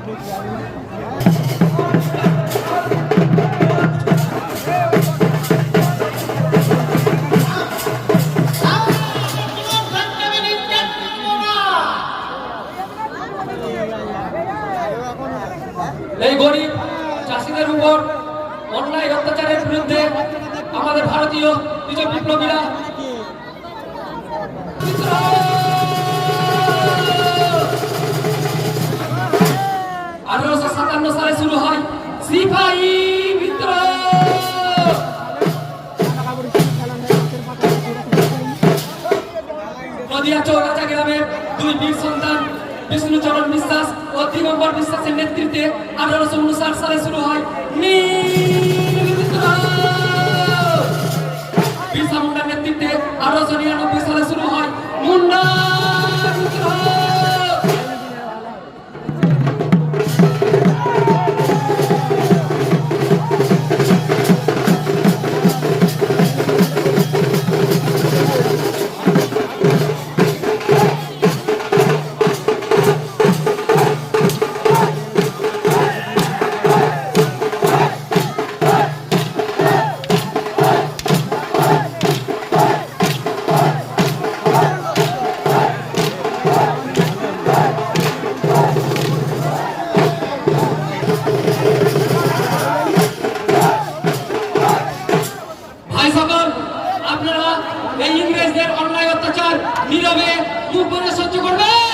এই গরিব চাষিদের উপর অন্যায় অত্যাচারের বিরুদ্ধে আমাদের ভারতীয় বিজয় বিপ্লবীরা 1857 সালে শুরু হয় সিপাহী বিদ্রোহ। নদিয়া চৌরাচা গ্রামের দুই বীর সন্তান বিষ্ণুচরণ বিশ্বাস ও দিগম্বর বিশ্বাসের নেতৃত্বে 1859 সালে শুরু হয় বিরসা মুন্ডার নেতৃত্বে 1899 সালে শুরু হয় মুন্ডা বিদ্রোহ। আপনারা এই ইংরেজদের অন্যায় অত্যাচার নীরবে মুখ বন্ধ সহ্য করবেন।